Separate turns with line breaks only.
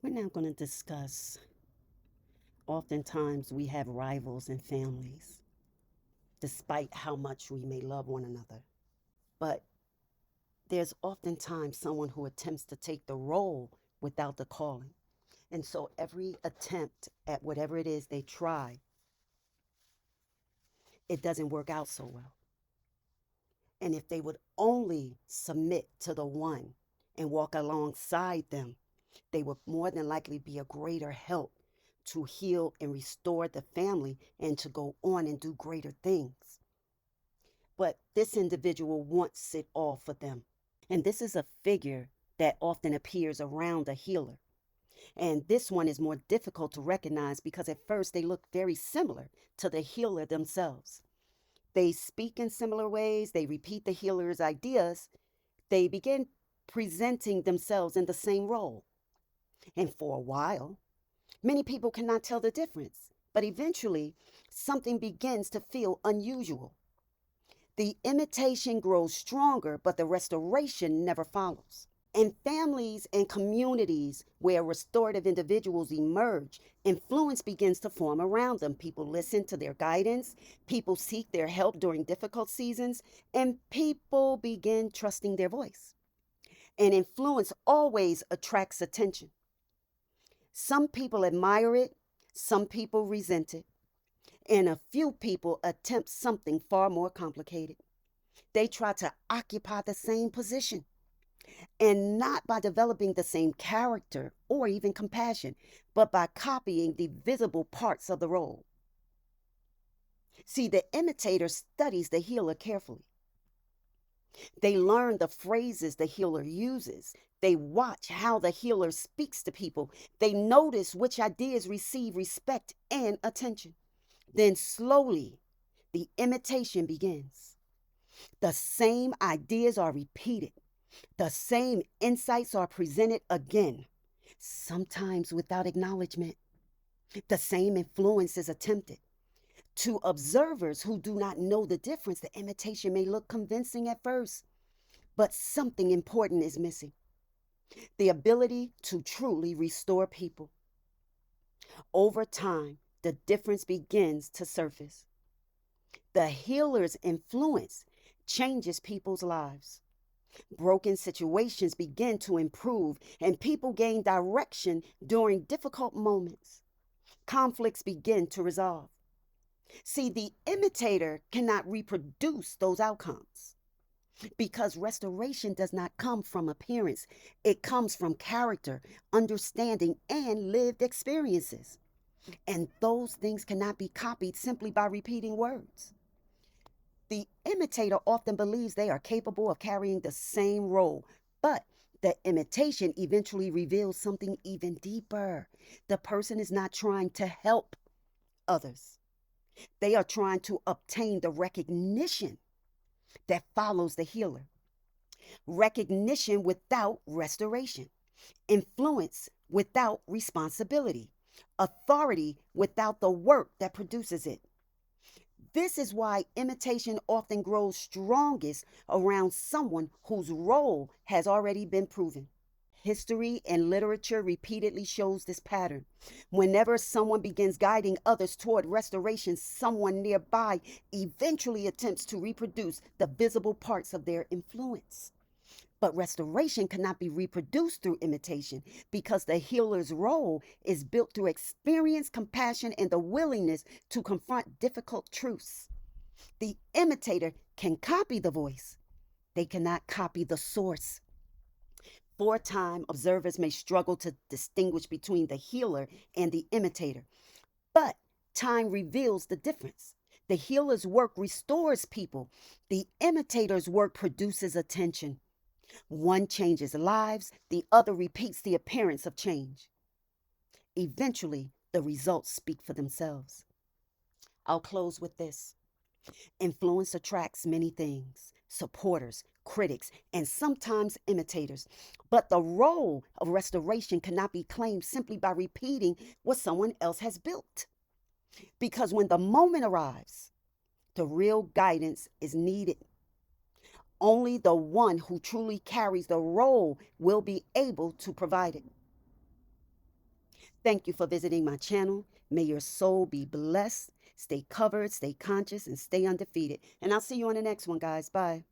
We're now going to discuss oftentimes we have rivals in families, despite how much we may love one another. But there's oftentimes someone who attempts to take the role without the calling. And so every attempt at whatever it is they try, it doesn't work out so well. And if they would only submit to the one and walk alongside them, they would more than likely be a greater help to heal and restore the family and to go on and do greater things. But this individual wants it all for them. And this is a figure that often appears around a healer. And this one is more difficult to recognize because at first they look very similar to the healer themselves. They speak in similar ways, they repeat the healer's ideas, they begin presenting themselves in the same role. And for a while, many people cannot tell the difference, but eventually something begins to feel unusual. The imitation grows stronger, but the restoration never follows. In families and communities where restorative individuals emerge, influence begins to form around them. People listen to their guidance, people seek their help during difficult seasons, and people begin trusting their voice. And influence always attracts attention. Some people admire it, some people resent it, and a few people attempt something far more complicated. They try to occupy the same position, and not by developing the same character or even compassion, but by copying the visible parts of the role. See, the imitator studies the healer carefully. They learn the phrases the healer uses. They watch how the healer speaks to people. They notice which ideas receive respect and attention. Then slowly, the imitation begins. The same ideas are repeated. The same insights are presented again, sometimes without acknowledgement. The same influence is attempted. To observers who do not know the difference, the imitation may look convincing at first, but something important is missing: the ability to truly restore people. Over time, the difference begins to surface. The healer's influence changes people's lives. Broken situations begin to improve, and people gain direction during difficult moments. Conflicts begin to resolve. See, the imitator cannot reproduce those outcomes because restoration does not come from appearance, it comes from character, understanding, and lived experiences. And those things cannot be copied simply by repeating words. The imitator often believes they are capable of carrying the same role, but the imitation eventually reveals something even deeper. The person is not trying to help others, they are trying to obtain the recognition that follows the healer. Recognition without restoration, influence without responsibility, authority without the work that produces it. This is why imitation often grows strongest around someone whose role has already been proven. History and literature repeatedly shows this pattern. Whenever someone begins guiding others toward restoration, someone nearby eventually attempts to reproduce the visible parts of their influence. But restoration cannot be reproduced through imitation because the healer's role is built through experience, compassion, and the willingness to confront difficult truths. The imitator can copy the voice, they cannot copy the source. For a time, observers may struggle to distinguish between the healer and the imitator, but time reveals the difference. The healer's work restores people, the imitator's work produces attention. One changes lives, the other repeats the appearance of change. Eventually, the results speak for themselves. I'll close with this. Influence attracts many things: supporters, critics, and sometimes imitators. But the role of restoration cannot be claimed simply by repeating what someone else has built. Because when the moment arrives, the real guidance is needed. Only the one who truly carries the role will be able to provide it. Thank you for visiting my channel. May your soul be blessed. Stay covered, stay conscious, and stay undefeated. And I'll see you on the next one, guys. Bye.